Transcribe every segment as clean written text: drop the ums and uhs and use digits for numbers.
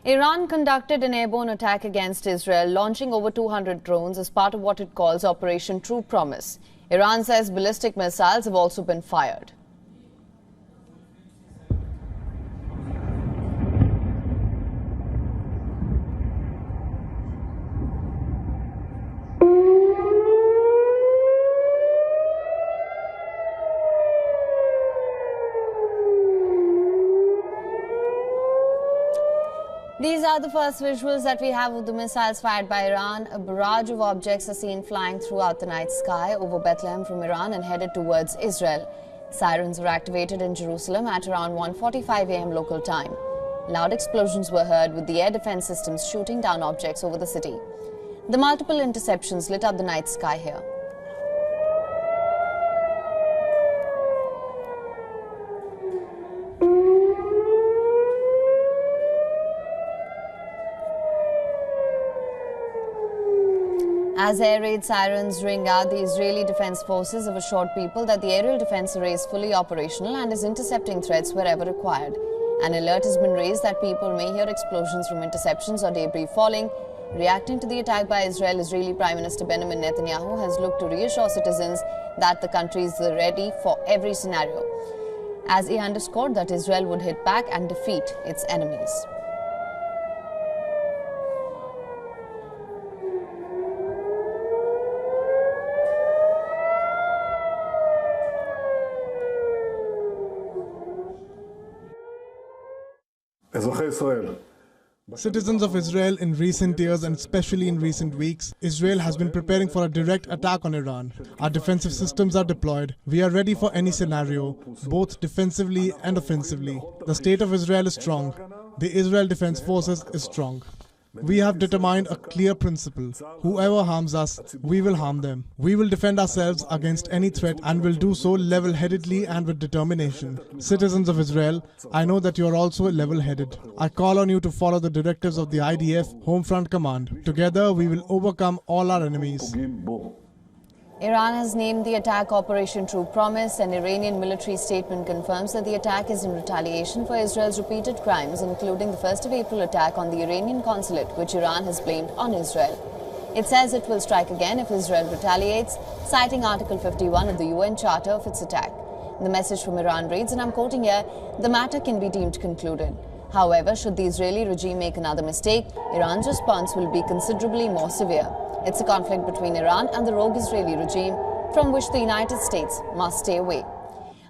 Iran conducted an airborne attack against Israel, launching over 200 drones as part of what it calls Operation True Promise. Iran says ballistic missiles have also been fired. These are the first visuals that we have of the missiles fired by Iran. A barrage of objects are seen flying throughout the night sky over Bethlehem from Iran and headed towards Israel. Sirens were activated in Jerusalem at around 1:45 a.m. local time. Loud explosions were heard, with the air defense systems shooting down objects over the city. The multiple interceptions lit up the night sky here. As air raid sirens ring out, the Israeli Defense Forces have assured people that the aerial defense array is fully operational and is intercepting threats wherever required. An alert has been raised that people may hear explosions from interceptions or debris falling. Reacting to the attack by Israel, Israeli Prime Minister Benjamin Netanyahu has looked to reassure citizens that the country is ready for every scenario, as he underscored that Israel would hit back and defeat its enemies. Citizens of Israel in recent years and especially in recent weeks, Israel has been preparing for a direct attack on Iran. Our defensive systems are deployed. We are ready for any scenario, both defensively and offensively. The state of Israel is strong. The Israel Defense Forces is strong. We have determined a clear principle. Whoever harms us, we will harm them. We will defend ourselves against any threat and will do so level-headedly and with determination. Citizens of Israel, I know that you are also level-headed. I call on you to follow the directives of the IDF Home Front Command. Together, we will overcome all our enemies. Iran has named the attack Operation True Promise. An Iranian military statement confirms that the attack is in retaliation for Israel's repeated crimes, including the 1st of April attack on the Iranian consulate, which Iran has blamed on Israel. It says it will strike again if Israel retaliates, citing Article 51 of the UN Charter of its attack. The message from Iran reads, and I'm quoting here, "The matter can be deemed concluded. However, should the Israeli regime make another mistake, Iran's response will be considerably more severe. It's a conflict between Iran and the rogue Israeli regime, from which the United States must stay away."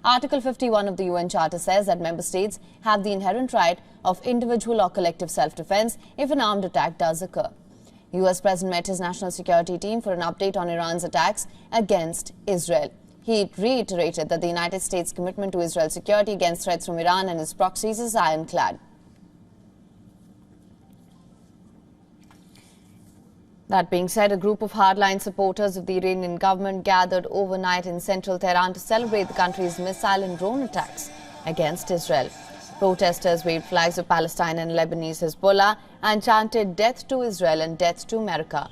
Article 51 of the UN Charter says that member states have the inherent right of individual or collective self-defense if an armed attack does occur. US President met his national security team for an update on Iran's attacks against Israel. He reiterated that the United States' commitment to Israel's security against threats from Iran and its proxies is ironclad. That being said, a group of hardline supporters of the Iranian government gathered overnight in central Tehran to celebrate the country's missile and drone attacks against Israel. Protesters waved flags of Palestine and Lebanese Hezbollah and chanted "Death to Israel" and "Death to America."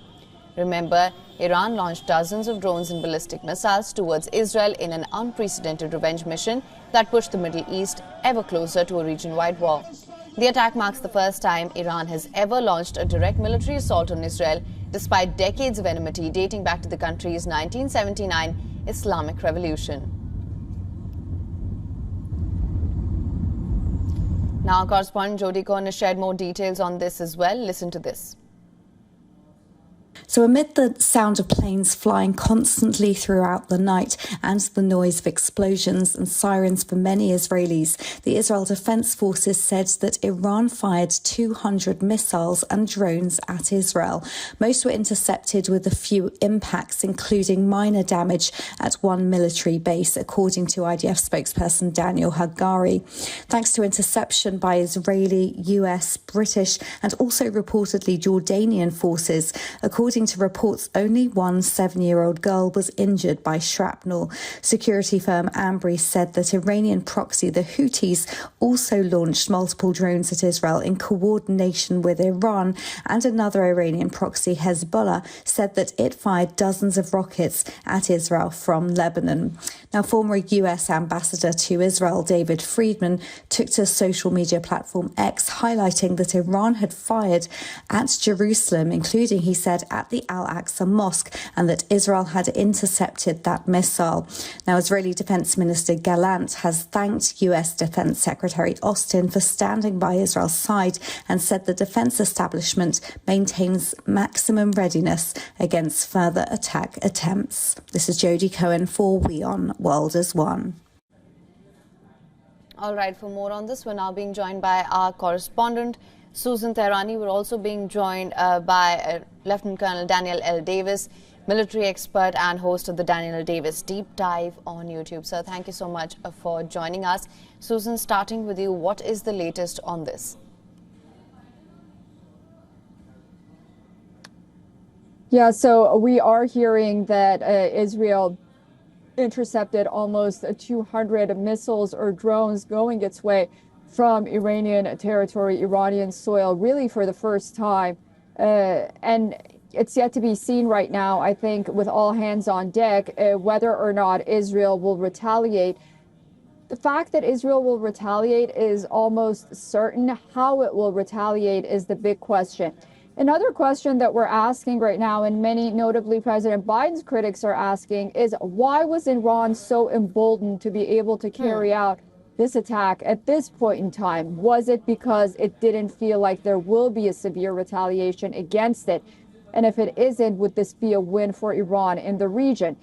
Remember, Iran launched dozens of drones and ballistic missiles towards Israel in an unprecedented revenge mission that pushed the Middle East ever closer to a region-wide war. The attack marks the first time Iran has ever launched a direct military assault on Israel, despite decades of enmity dating back to the country's 1979 Islamic Revolution. Now, correspondent Jody Cohen has shared more details on this as well. Listen to this. So amid the sound of planes flying constantly throughout the night and the noise of explosions and sirens for many Israelis, the Israel Defense Forces said that Iran fired 200 missiles and drones at Israel. Most were intercepted with a few impacts, including minor damage at one military base, according to IDF spokesperson Daniel Hagari. Thanks to interception by Israeli, US, British and also reportedly Jordanian forces, according according to reports, only one 7-year-old girl was injured by shrapnel. Security firm Ambry said that Iranian proxy, the Houthis, also launched multiple drones at Israel in coordination with Iran, and another Iranian proxy, Hezbollah, said that it fired dozens of rockets at Israel from Lebanon. Now, former US ambassador to Israel, David Friedman, took to social media platform X, highlighting that Iran had fired at Jerusalem, including, he said, at the Al-Aqsa Mosque, and that Israel had intercepted that missile. Now, Israeli Defense Minister Gallant has thanked US Defense Secretary Austin for standing by Israel's side and said the defense establishment maintains maximum readiness against further attack attempts. This is Jodie Cohen for WION World as One. All right, for more on this, we're now being joined by our correspondent, Susan Tehrani. We're also being joined by Lieutenant Colonel Daniel L. Davis, military expert and host of the Daniel L. Davis Deep Dive on YouTube. Sir, thank you so much for joining us. Susan, starting with you, what is the latest on this? Yeah, so we are hearing that Israel intercepted almost 200 missiles or drones going its way from Iranian territory, Iranian soil, really for the first time. And it's yet to be seen right now, I think, with all hands on deck, whether or not Israel will retaliate. The fact that Israel will retaliate is almost certain. How it will retaliate is the big question. Another question that we're asking right now, and many, notably President Biden's critics are asking, is why was Iran so emboldened to be able to carry out this attack at this point in time? Was it because it didn't feel like there will be a severe retaliation against it? And if it isn't, would this be a win for Iran in the region?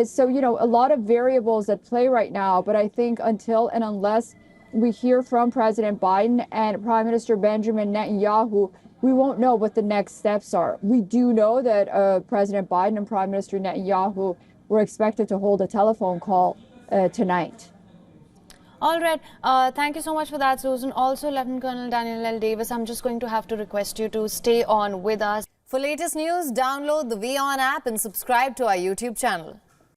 So, you know, a lot of variables at play right now, but I think until and unless we hear from President Biden and Prime Minister Benjamin Netanyahu, we won't know what the next steps are. We do know that President Biden and Prime Minister Netanyahu were expected to hold a telephone call tonight. All right. Thank you so much for that, Susan. Also, Lieutenant Colonel Daniel L. Davis, I'm just going to have to request you to stay on with us. For latest news, download the WION app and subscribe to our YouTube channel.